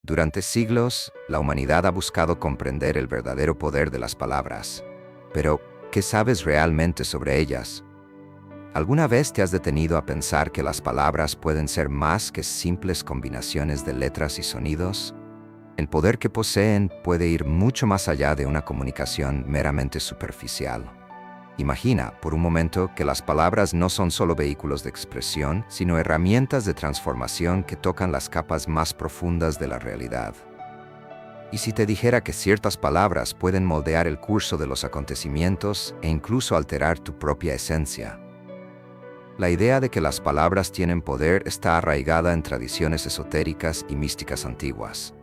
Durante siglos, la humanidad ha buscado comprender el verdadero poder de las palabras. Pero, ¿qué sabes realmente sobre ellas? ¿Alguna vez te has detenido a pensar que las palabras pueden ser más que simples combinaciones de letras y sonidos? El poder que poseen puede ir mucho más allá de una comunicación meramente superficial. Imagina, por un momento, que las palabras no son solo vehículos de expresión, sino herramientas de transformación que tocan las capas más profundas de la realidad. ¿Y si te dijera que ciertas palabras pueden moldear el curso de los acontecimientos e incluso alterar tu propia esencia? La idea de que las palabras tienen poder está arraigada en tradiciones esotéricas y místicas antiguas.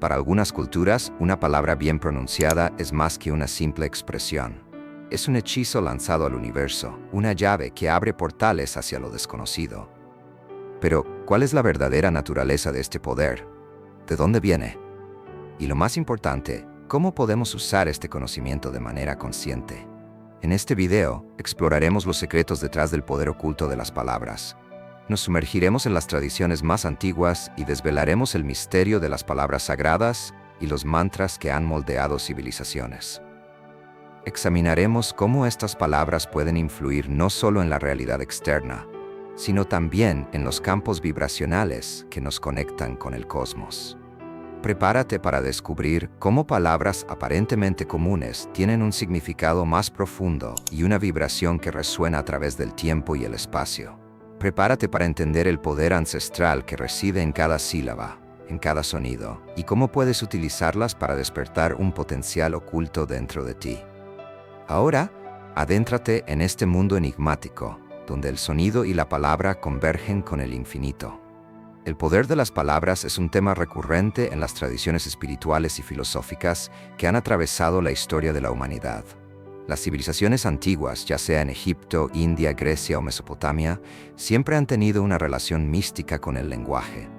Para algunas culturas, una palabra bien pronunciada es más que una simple expresión. Es un hechizo lanzado al universo, una llave que abre portales hacia lo desconocido. Pero, ¿cuál es la verdadera naturaleza de este poder? ¿De dónde viene? Y lo más importante, ¿cómo podemos usar este conocimiento de manera consciente? En este video, exploraremos los secretos detrás del poder oculto de las palabras. Nos sumergiremos en las tradiciones más antiguas y desvelaremos el misterio de las palabras sagradas y los mantras que han moldeado civilizaciones. Examinaremos cómo estas palabras pueden influir no solo en la realidad externa, sino también en los campos vibracionales que nos conectan con el cosmos. Prepárate para descubrir cómo palabras aparentemente comunes tienen un significado más profundo y una vibración que resuena a través del tiempo y el espacio. Prepárate para entender el poder ancestral que reside en cada sílaba, en cada sonido, y cómo puedes utilizarlas para despertar un potencial oculto dentro de ti. Ahora, adéntrate en este mundo enigmático, donde el sonido y la palabra convergen con el infinito. El poder de las palabras es un tema recurrente en las tradiciones espirituales y filosóficas que han atravesado la historia de la humanidad. Las civilizaciones antiguas, ya sea en Egipto, India, Grecia o Mesopotamia, siempre han tenido una relación mística con el lenguaje.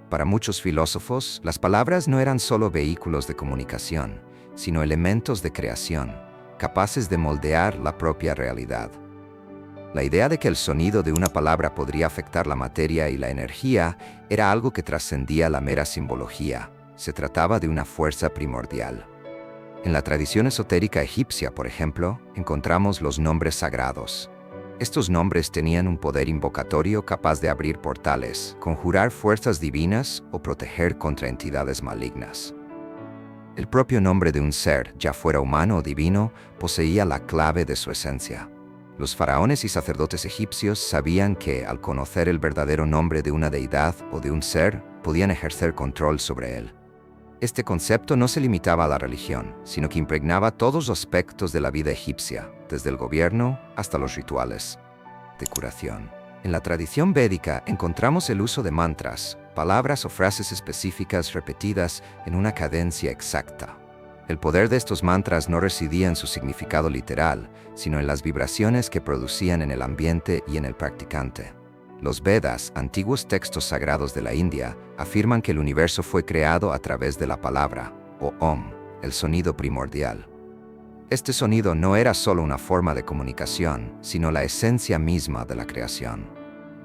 Para muchos filósofos, las palabras no eran solo vehículos de comunicación, sino elementos de creación, capaces de moldear la propia realidad. La idea de que el sonido de una palabra podría afectar la materia y la energía era algo que trascendía la mera simbología. Se trataba de una fuerza primordial. En la tradición esotérica egipcia, por ejemplo, encontramos los nombres sagrados. Estos nombres tenían un poder invocatorio capaz de abrir portales, conjurar fuerzas divinas o proteger contra entidades malignas. El propio nombre de un ser, ya fuera humano o divino, poseía la clave de su esencia. Los faraones y sacerdotes egipcios sabían que, al conocer el verdadero nombre de una deidad o de un ser, podían ejercer control sobre él. Este concepto no se limitaba a la religión, sino que impregnaba todos los aspectos de la vida egipcia, desde el gobierno hasta los rituales de curación. En la tradición védica encontramos el uso de mantras, palabras o frases específicas repetidas en una cadencia exacta. El poder de estos mantras no residía en su significado literal, sino en las vibraciones que producían en el ambiente y en el practicante. Los Vedas, antiguos textos sagrados de la India, afirman que el universo fue creado a través de la palabra, o Om, el sonido primordial. Este sonido no era solo una forma de comunicación, sino la esencia misma de la creación.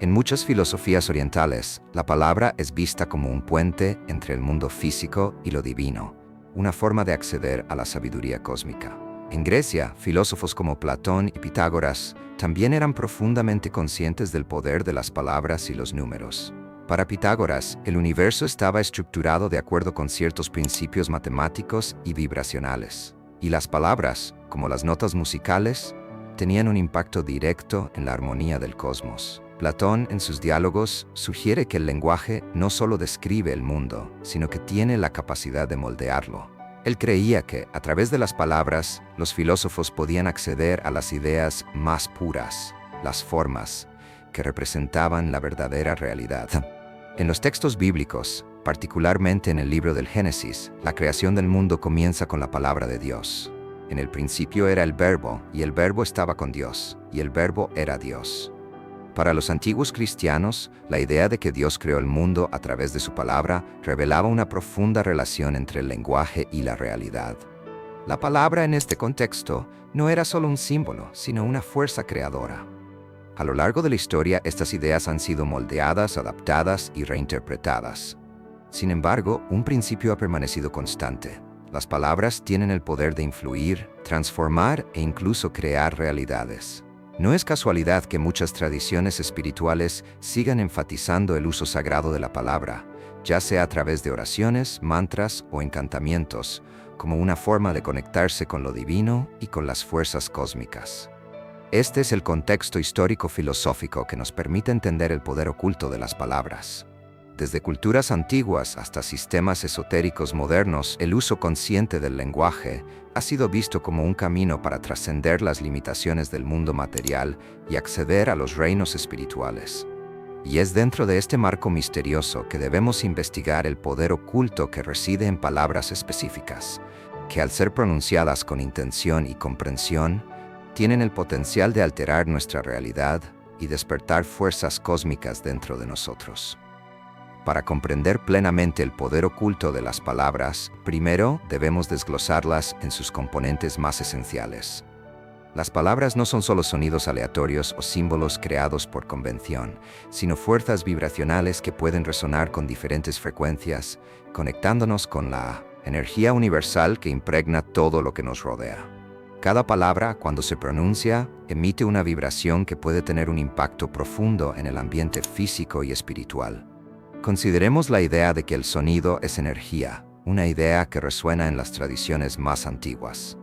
En muchas filosofías orientales, la palabra es vista como un puente entre el mundo físico y lo divino, una forma de acceder a la sabiduría cósmica. En Grecia, filósofos como Platón y Pitágoras también eran profundamente conscientes del poder de las palabras y los números. Para Pitágoras, el universo estaba estructurado de acuerdo con ciertos principios matemáticos y vibracionales, y las palabras, como las notas musicales, tenían un impacto directo en la armonía del cosmos. Platón, en sus diálogos, sugiere que el lenguaje no solo describe el mundo, sino que tiene la capacidad de moldearlo. Él creía que, a través de las palabras, los filósofos podían acceder a las ideas más puras, las formas, que representaban la verdadera realidad. En los textos bíblicos, particularmente en el libro del Génesis, la creación del mundo comienza con la palabra de Dios. En el principio era el Verbo, y el Verbo estaba con Dios, y el Verbo era Dios. Para los antiguos cristianos, la idea de que Dios creó el mundo a través de su palabra revelaba una profunda relación entre el lenguaje y la realidad. La palabra en este contexto no era solo un símbolo, sino una fuerza creadora. A lo largo de la historia, estas ideas han sido moldeadas, adaptadas y reinterpretadas. Sin embargo, un principio ha permanecido constante. Las palabras tienen el poder de influir, transformar e incluso crear realidades. No es casualidad que muchas tradiciones espirituales sigan enfatizando el uso sagrado de la palabra, ya sea a través de oraciones, mantras o encantamientos, como una forma de conectarse con lo divino y con las fuerzas cósmicas. Este es el contexto histórico-filosófico que nos permite entender el poder oculto de las palabras. Desde culturas antiguas hasta sistemas esotéricos modernos, el uso consciente del lenguaje ha sido visto como un camino para trascender las limitaciones del mundo material y acceder a los reinos espirituales. Y es dentro de este marco misterioso que debemos investigar el poder oculto que reside en palabras específicas, que al ser pronunciadas con intención y comprensión, tienen el potencial de alterar nuestra realidad y despertar fuerzas cósmicas dentro de nosotros. Para comprender plenamente el poder oculto de las palabras, primero debemos desglosarlas en sus componentes más esenciales. Las palabras no son solo sonidos aleatorios o símbolos creados por convención, sino fuerzas vibracionales que pueden resonar con diferentes frecuencias, conectándonos con la energía universal que impregna todo lo que nos rodea. Cada palabra, cuando se pronuncia, emite una vibración que puede tener un impacto profundo en el ambiente físico y espiritual. Consideremos la idea de que el sonido es energía, una idea que resuena en las tradiciones más antiguas.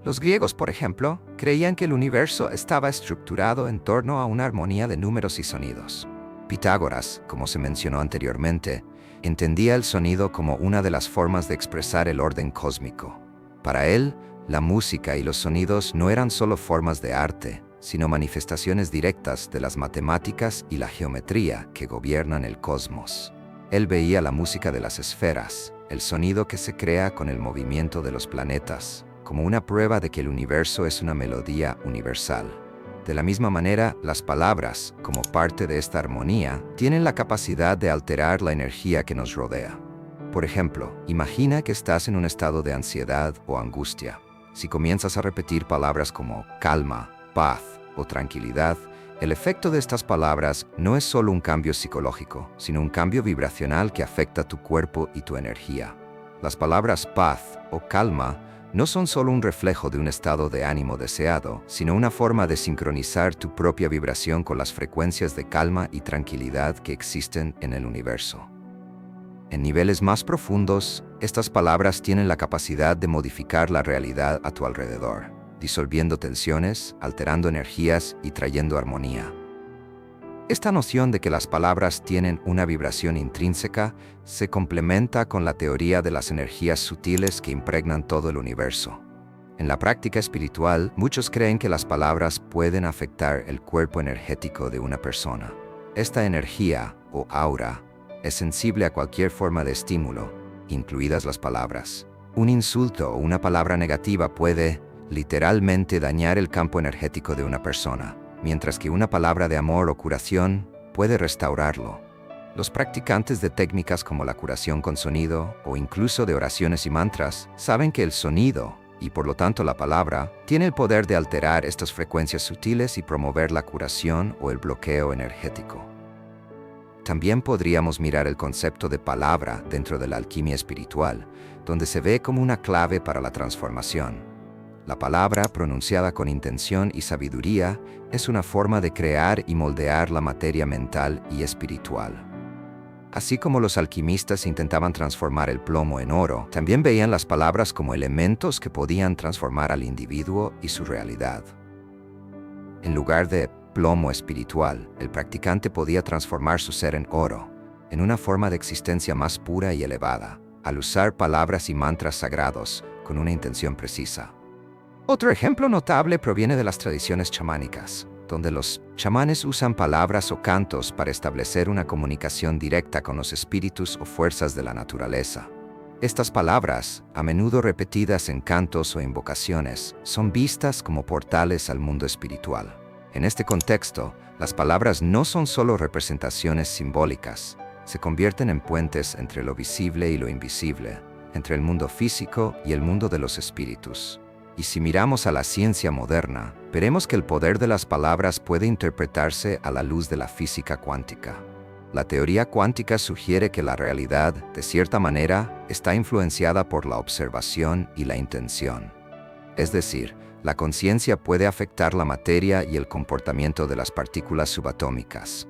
Los griegos, por ejemplo, creían que el universo estaba estructurado en torno a una armonía de números y sonidos. Pitágoras, como se mencionó anteriormente, entendía el sonido como una de las formas de expresar el orden cósmico. Para él, la música y los sonidos no eran solo formas de arte, sino manifestaciones directas de las matemáticas y la geometría que gobiernan el cosmos. Él veía la música de las esferas, el sonido que se crea con el movimiento de los planetas, como una prueba de que el universo es una melodía universal. De la misma manera, las palabras, como parte de esta armonía, tienen la capacidad de alterar la energía que nos rodea. Por ejemplo, imagina que estás en un estado de ansiedad o angustia. Si comienzas a repetir palabras como calma, paz o tranquilidad, el efecto de estas palabras no es solo un cambio psicológico, sino un cambio vibracional que afecta tu cuerpo y tu energía. Las palabras paz o calma no son solo un reflejo de un estado de ánimo deseado, sino una forma de sincronizar tu propia vibración con las frecuencias de calma y tranquilidad que existen en el universo. En niveles más profundos, estas palabras tienen la capacidad de modificar la realidad a tu alrededor, disolviendo tensiones, alterando energías y trayendo armonía. Esta noción de que las palabras tienen una vibración intrínseca se complementa con la teoría de las energías sutiles que impregnan todo el universo. En la práctica espiritual, muchos creen que las palabras pueden afectar el cuerpo energético de una persona. Esta energía, o aura, es sensible a cualquier forma de estímulo, incluidas las palabras. Un insulto o una palabra negativa puede, literalmente, dañar el campo energético de una persona, mientras que una palabra de amor o curación puede restaurarlo. Los practicantes de técnicas como la curación con sonido o incluso de oraciones y mantras saben que el sonido, y por lo tanto la palabra, tiene el poder de alterar estas frecuencias sutiles y promover la curación o el bloqueo energético. También podríamos mirar el concepto de palabra dentro de la alquimia espiritual, donde se ve como una clave para la transformación. La palabra, pronunciada con intención y sabiduría, es una forma de crear y moldear la materia mental y espiritual. Así como los alquimistas intentaban transformar el plomo en oro, también veían las palabras como elementos que podían transformar al individuo y su realidad. En lugar de plomo espiritual, el practicante podía transformar su ser en oro, en una forma de existencia más pura y elevada, al usar palabras y mantras sagrados con una intención precisa. Otro ejemplo notable proviene de las tradiciones chamánicas, donde los chamanes usan palabras o cantos para establecer una comunicación directa con los espíritus o fuerzas de la naturaleza. Estas palabras, a menudo repetidas en cantos o invocaciones, son vistas como portales al mundo espiritual. En este contexto, las palabras no son solo representaciones simbólicas, se convierten en puentes entre lo visible y lo invisible, entre el mundo físico y el mundo de los espíritus. Y si miramos a la ciencia moderna, veremos que el poder de las palabras puede interpretarse a la luz de la física cuántica. La teoría cuántica sugiere que la realidad, de cierta manera, está influenciada por la observación y la intención. Es decir, la conciencia puede afectar la materia y el comportamiento de las partículas subatómicas.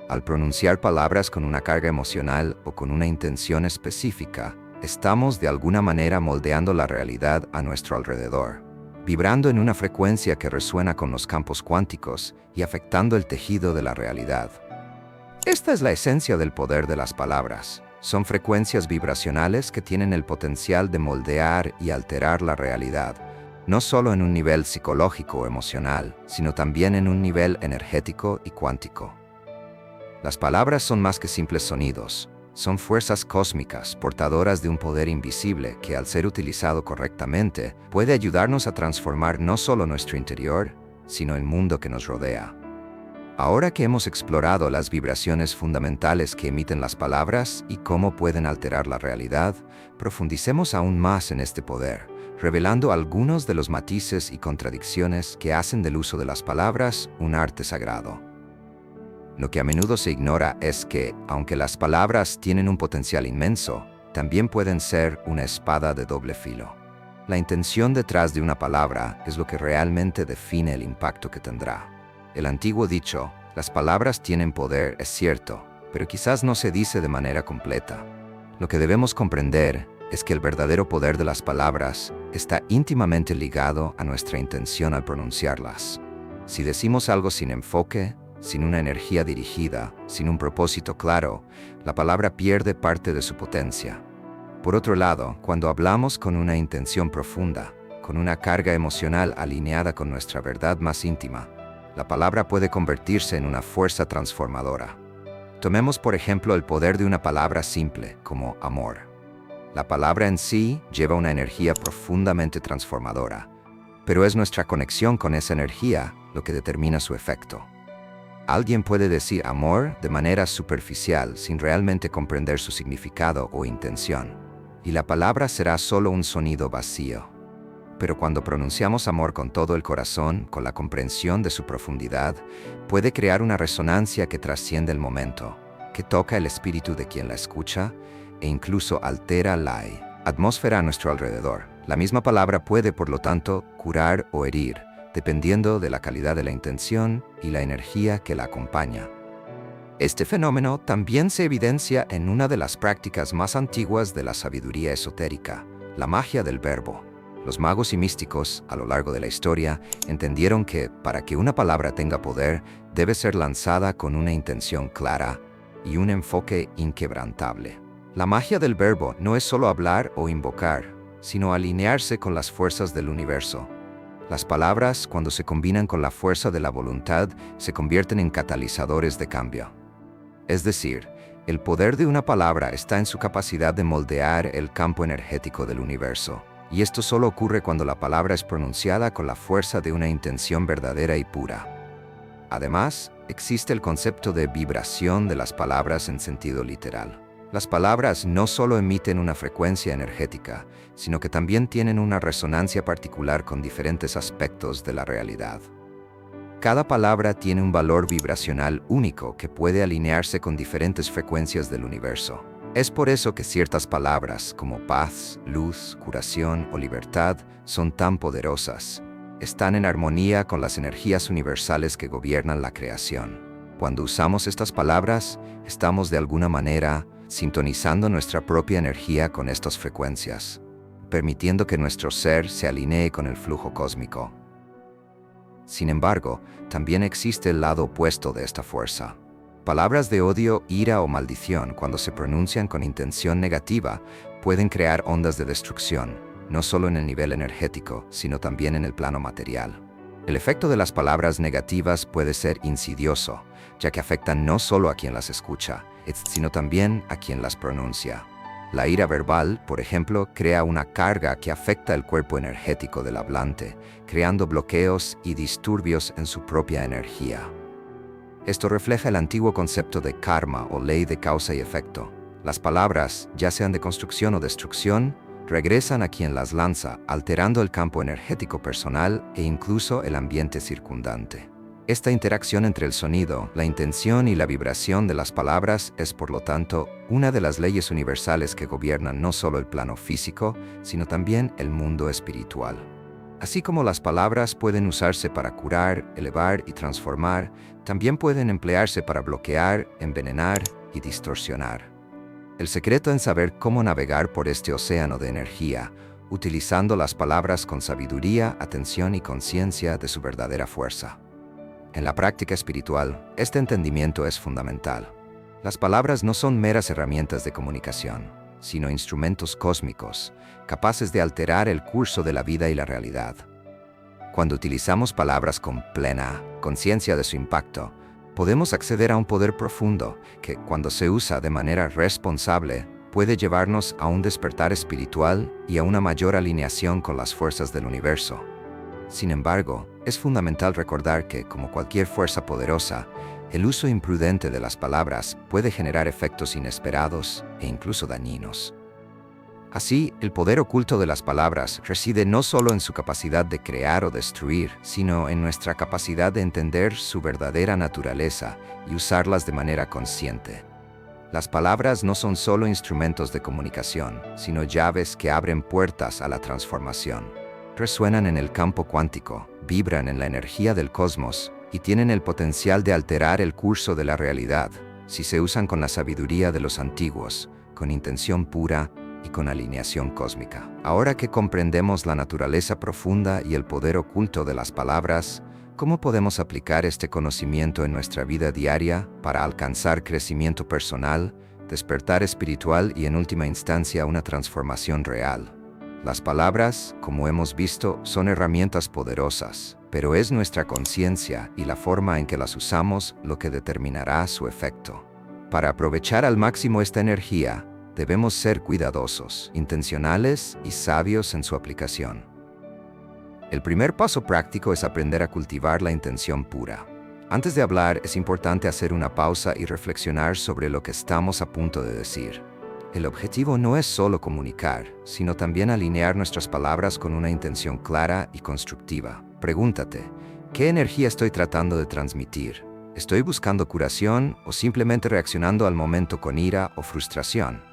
Al pronunciar palabras con una carga emocional o con una intención específica, estamos de alguna manera moldeando la realidad a nuestro alrededor, vibrando en una frecuencia que resuena con los campos cuánticos y afectando el tejido de la realidad. Esta es la esencia del poder de las palabras. Son frecuencias vibracionales que tienen el potencial de moldear y alterar la realidad, no solo en un nivel psicológico o emocional, sino también en un nivel energético y cuántico. Las palabras son más que simples sonidos. Son fuerzas cósmicas, portadoras de un poder invisible que, al ser utilizado correctamente, puede ayudarnos a transformar no solo nuestro interior, sino el mundo que nos rodea. Ahora que hemos explorado las vibraciones fundamentales que emiten las palabras y cómo pueden alterar la realidad, profundicemos aún más en este poder, revelando algunos de los matices y contradicciones que hacen del uso de las palabras un arte sagrado. Lo que a menudo se ignora es que, aunque las palabras tienen un potencial inmenso, también pueden ser una espada de doble filo. La intención detrás de una palabra es lo que realmente define el impacto que tendrá. El antiguo dicho, las palabras tienen poder, es cierto, pero quizás no se dice de manera completa. Lo que debemos comprender es que el verdadero poder de las palabras está íntimamente ligado a nuestra intención al pronunciarlas. Si decimos algo sin enfoque, sin una energía dirigida, sin un propósito claro, la palabra pierde parte de su potencia. Por otro lado, cuando hablamos con una intención profunda, con una carga emocional alineada con nuestra verdad más íntima, la palabra puede convertirse en una fuerza transformadora. Tomemos, por ejemplo, el poder de una palabra simple, como amor. La palabra en sí lleva una energía profundamente transformadora, pero es nuestra conexión con esa energía lo que determina su efecto. Alguien puede decir amor de manera superficial sin realmente comprender su significado o intención, y la palabra será solo un sonido vacío. Pero cuando pronunciamos amor con todo el corazón, con la comprensión de su profundidad, puede crear una resonancia que trasciende el momento, que toca el espíritu de quien la escucha e incluso altera la atmósfera a nuestro alrededor. La misma palabra puede, por lo tanto, curar o herir, dependiendo de la calidad de la intención y la energía que la acompaña. Este fenómeno también se evidencia en una de las prácticas más antiguas de la sabiduría esotérica, la magia del verbo. Los magos y místicos, a lo largo de la historia, entendieron que, para que una palabra tenga poder, debe ser lanzada con una intención clara y un enfoque inquebrantable. La magia del verbo no es solo hablar o invocar, sino alinearse con las fuerzas del universo. Las palabras, cuando se combinan con la fuerza de la voluntad, se convierten en catalizadores de cambio. Es decir, el poder de una palabra está en su capacidad de moldear el campo energético del universo, y esto solo ocurre cuando la palabra es pronunciada con la fuerza de una intención verdadera y pura. Además, existe el concepto de vibración de las palabras en sentido literal. Las palabras no solo emiten una frecuencia energética, sino que también tienen una resonancia particular con diferentes aspectos de la realidad. Cada palabra tiene un valor vibracional único que puede alinearse con diferentes frecuencias del universo. Es por eso que ciertas palabras, como paz, luz, curación o libertad, son tan poderosas. Están en armonía con las energías universales que gobiernan la creación. Cuando usamos estas palabras, estamos de alguna manera sintonizando nuestra propia energía con estas frecuencias, permitiendo que nuestro ser se alinee con el flujo cósmico. Sin embargo, también existe el lado opuesto de esta fuerza. Palabras de odio, ira o maldición, cuando se pronuncian con intención negativa, pueden crear ondas de destrucción, no solo en el nivel energético, sino también en el plano material. El efecto de las palabras negativas puede ser insidioso, ya que afectan no solo a quien las escucha, sino también a quien las pronuncia. La ira verbal, por ejemplo, crea una carga que afecta el cuerpo energético del hablante, creando bloqueos y disturbios en su propia energía. Esto refleja el antiguo concepto de karma o ley de causa y efecto. Las palabras, ya sean de construcción o destrucción, regresan a quien las lanza, alterando el campo energético personal e incluso el ambiente circundante. Esta interacción entre el sonido, la intención y la vibración de las palabras es, por lo tanto, una de las leyes universales que gobiernan no solo el plano físico, sino también el mundo espiritual. Así como las palabras pueden usarse para curar, elevar y transformar, también pueden emplearse para bloquear, envenenar y distorsionar. El secreto en saber cómo navegar por este océano de energía, utilizando las palabras con sabiduría, atención y conciencia de su verdadera fuerza. En la práctica espiritual, este entendimiento es fundamental. Las palabras no son meras herramientas de comunicación, sino instrumentos cósmicos, capaces de alterar el curso de la vida y la realidad. Cuando utilizamos palabras con plena conciencia de su impacto, podemos acceder a un poder profundo que, cuando se usa de manera responsable, puede llevarnos a un despertar espiritual y a una mayor alineación con las fuerzas del universo. Sin embargo, es fundamental recordar que, como cualquier fuerza poderosa, el uso imprudente de las palabras puede generar efectos inesperados e incluso dañinos. Así, el poder oculto de las palabras reside no solo en su capacidad de crear o destruir, sino en nuestra capacidad de entender su verdadera naturaleza y usarlas de manera consciente. Las palabras no son solo instrumentos de comunicación, sino llaves que abren puertas a la transformación. Resuenan en el campo cuántico, vibran en la energía del cosmos y tienen el potencial de alterar el curso de la realidad si se usan con la sabiduría de los antiguos, con intención pura y con alineación cósmica. Ahora que comprendemos la naturaleza profunda y el poder oculto de las palabras, ¿cómo podemos aplicar este conocimiento en nuestra vida diaria para alcanzar crecimiento personal, despertar espiritual y, en última instancia, una transformación real? Las palabras, como hemos visto, son herramientas poderosas, pero es nuestra conciencia y la forma en que las usamos lo que determinará su efecto. Para aprovechar al máximo esta energía, debemos ser cuidadosos, intencionales y sabios en su aplicación. El primer paso práctico es aprender a cultivar la intención pura. Antes de hablar, es importante hacer una pausa y reflexionar sobre lo que estamos a punto de decir. El objetivo no es solo comunicar, sino también alinear nuestras palabras con una intención clara y constructiva. Pregúntate, ¿qué energía estoy tratando de transmitir? ¿Estoy buscando curación o simplemente reaccionando al momento con ira o frustración?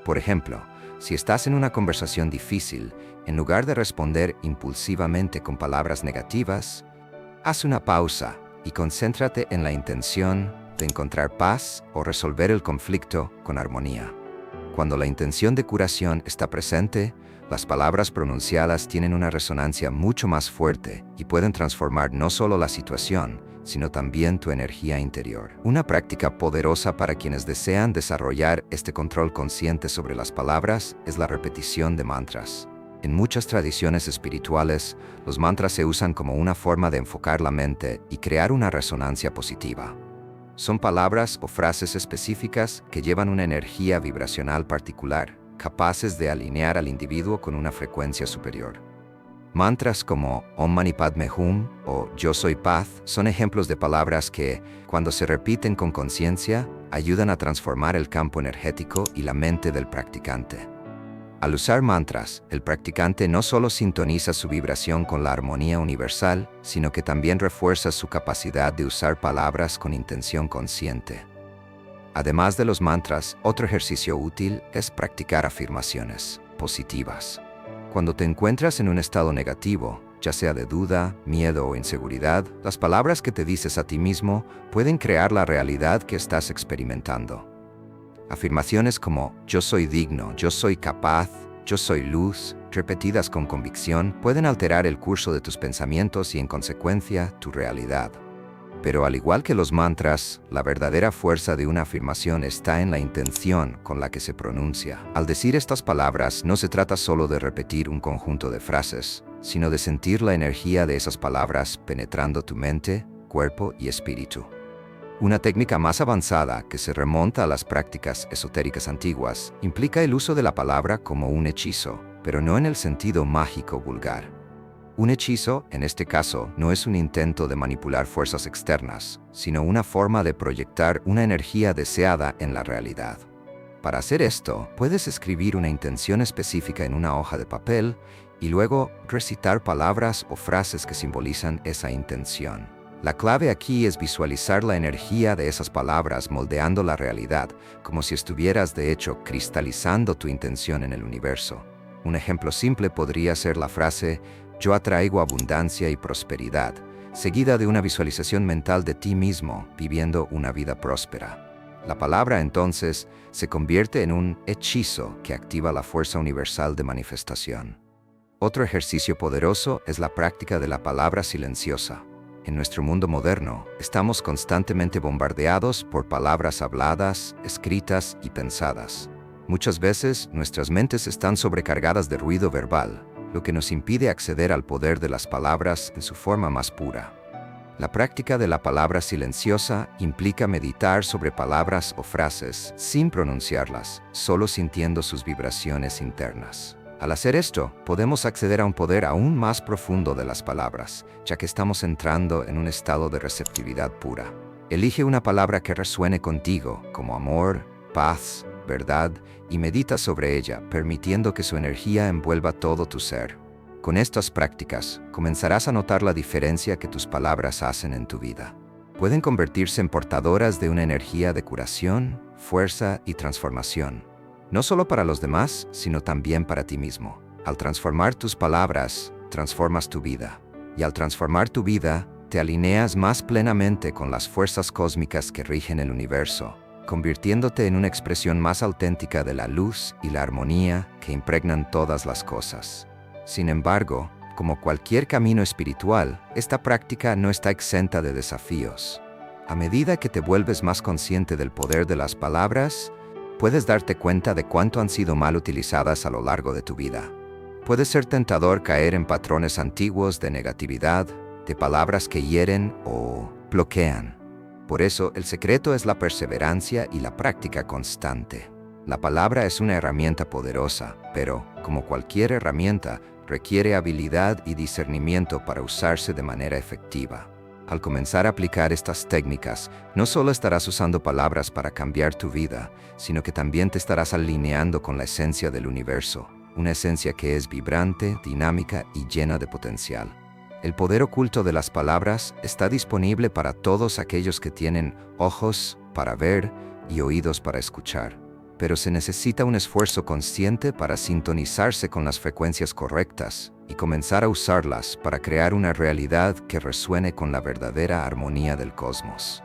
Por ejemplo, si estás en una conversación difícil, en lugar de responder impulsivamente con palabras negativas, haz una pausa y concéntrate en la intención de encontrar paz o resolver el conflicto con armonía. Cuando la intención de curación está presente, las palabras pronunciadas tienen una resonancia mucho más fuerte y pueden transformar no solo la situación, sino también tu energía interior. Una práctica poderosa para quienes desean desarrollar este control consciente sobre las palabras es la repetición de mantras. En muchas tradiciones espirituales, los mantras se usan como una forma de enfocar la mente y crear una resonancia positiva. Son palabras o frases específicas que llevan una energía vibracional particular, capaces de alinear al individuo con una frecuencia superior. Mantras como Om Mani Padme Hum o Yo Soy Paz son ejemplos de palabras que, cuando se repiten con conciencia, ayudan a transformar el campo energético y la mente del practicante. Al usar mantras, el practicante no solo sintoniza su vibración con la armonía universal, sino que también refuerza su capacidad de usar palabras con intención consciente. Además de los mantras, otro ejercicio útil es practicar afirmaciones positivas. Cuando te encuentras en un estado negativo, ya sea de duda, miedo o inseguridad, las palabras que te dices a ti mismo pueden crear la realidad que estás experimentando. Afirmaciones como yo soy digno, yo soy capaz, yo soy luz, repetidas con convicción, pueden alterar el curso de tus pensamientos y, en consecuencia, tu realidad. Pero al igual que los mantras, la verdadera fuerza de una afirmación está en la intención con la que se pronuncia. Al decir estas palabras, no se trata solo de repetir un conjunto de frases, sino de sentir la energía de esas palabras penetrando tu mente, cuerpo y espíritu. Una técnica más avanzada, que se remonta a las prácticas esotéricas antiguas, implica el uso de la palabra como un hechizo, pero no en el sentido mágico vulgar. Un hechizo, en este caso, no es un intento de manipular fuerzas externas, sino una forma de proyectar una energía deseada en la realidad. Para hacer esto, puedes escribir una intención específica en una hoja de papel y luego recitar palabras o frases que simbolizan esa intención. La clave aquí es visualizar la energía de esas palabras moldeando la realidad, como si estuvieras de hecho cristalizando tu intención en el universo. Un ejemplo simple podría ser la frase "Yo atraigo abundancia y prosperidad", seguida de una visualización mental de ti mismo viviendo una vida próspera. La palabra entonces se convierte en un hechizo que activa la fuerza universal de manifestación. Otro ejercicio poderoso es la práctica de la palabra silenciosa. En nuestro mundo moderno, estamos constantemente bombardeados por palabras habladas, escritas y pensadas. Muchas veces, nuestras mentes están sobrecargadas de ruido verbal, lo que nos impide acceder al poder de las palabras en su forma más pura. La práctica de la palabra silenciosa implica meditar sobre palabras o frases sin pronunciarlas, solo sintiendo sus vibraciones internas. Al hacer esto, podemos acceder a un poder aún más profundo de las palabras, ya que estamos entrando en un estado de receptividad pura. Elige una palabra que resuene contigo, como amor, paz, verdad, y medita sobre ella, permitiendo que su energía envuelva todo tu ser. Con estas prácticas, comenzarás a notar la diferencia que tus palabras hacen en tu vida. Pueden convertirse en portadoras de una energía de curación, fuerza y transformación. No solo para los demás, sino también para ti mismo. Al transformar tus palabras, transformas tu vida. Y al transformar tu vida, te alineas más plenamente con las fuerzas cósmicas que rigen el universo, convirtiéndote en una expresión más auténtica de la luz y la armonía que impregnan todas las cosas. Sin embargo, como cualquier camino espiritual, esta práctica no está exenta de desafíos. A medida que te vuelves más consciente del poder de las palabras, puedes darte cuenta de cuánto han sido mal utilizadas a lo largo de tu vida. Puede ser tentador caer en patrones antiguos de negatividad, de palabras que hieren o bloquean. Por eso, el secreto es la perseverancia y la práctica constante. La palabra es una herramienta poderosa, pero, como cualquier herramienta, requiere habilidad y discernimiento para usarse de manera efectiva. Al comenzar a aplicar estas técnicas, no solo estarás usando palabras para cambiar tu vida, sino que también te estarás alineando con la esencia del universo, una esencia que es vibrante, dinámica y llena de potencial. El poder oculto de las palabras está disponible para todos aquellos que tienen ojos para ver y oídos para escuchar, pero se necesita un esfuerzo consciente para sintonizarse con las frecuencias correctas y comenzar a usarlas para crear una realidad que resuene con la verdadera armonía del cosmos.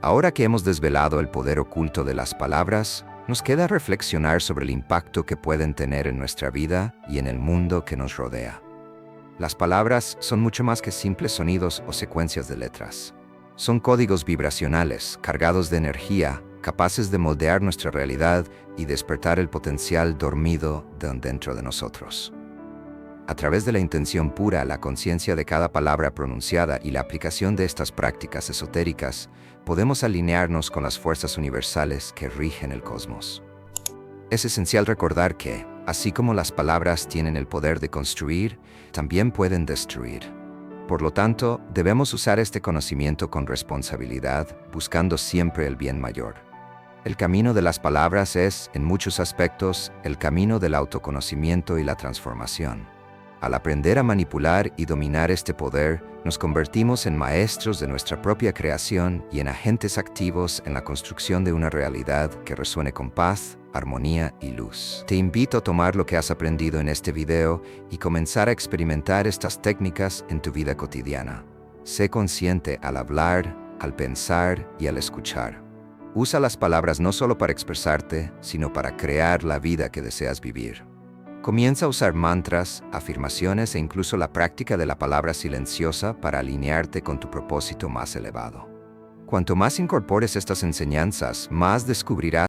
Ahora que hemos desvelado el poder oculto de las palabras, nos queda reflexionar sobre el impacto que pueden tener en nuestra vida y en el mundo que nos rodea. Las palabras son mucho más que simples sonidos o secuencias de letras. Son códigos vibracionales, cargados de energía, capaces de moldear nuestra realidad y despertar el potencial dormido dentro de nosotros. A través de la intención pura, la conciencia de cada palabra pronunciada y la aplicación de estas prácticas esotéricas, podemos alinearnos con las fuerzas universales que rigen el cosmos. Es esencial recordar que, así como las palabras tienen el poder de construir, también pueden destruir. Por lo tanto, debemos usar este conocimiento con responsabilidad, buscando siempre el bien mayor. El camino de las palabras es, en muchos aspectos, el camino del autoconocimiento y la transformación. Al aprender a manipular y dominar este poder, nos convertimos en maestros de nuestra propia creación y en agentes activos en la construcción de una realidad que resuene con paz, armonía y luz. Te invito a tomar lo que has aprendido en este video y comenzar a experimentar estas técnicas en tu vida cotidiana. Sé consciente al hablar, al pensar y al escuchar. Usa las palabras no solo para expresarte, sino para crear la vida que deseas vivir. Comienza a usar mantras, afirmaciones e incluso la práctica de la palabra silenciosa para alinearte con tu propósito más elevado. Cuanto más incorpores estas enseñanzas, más descubrirás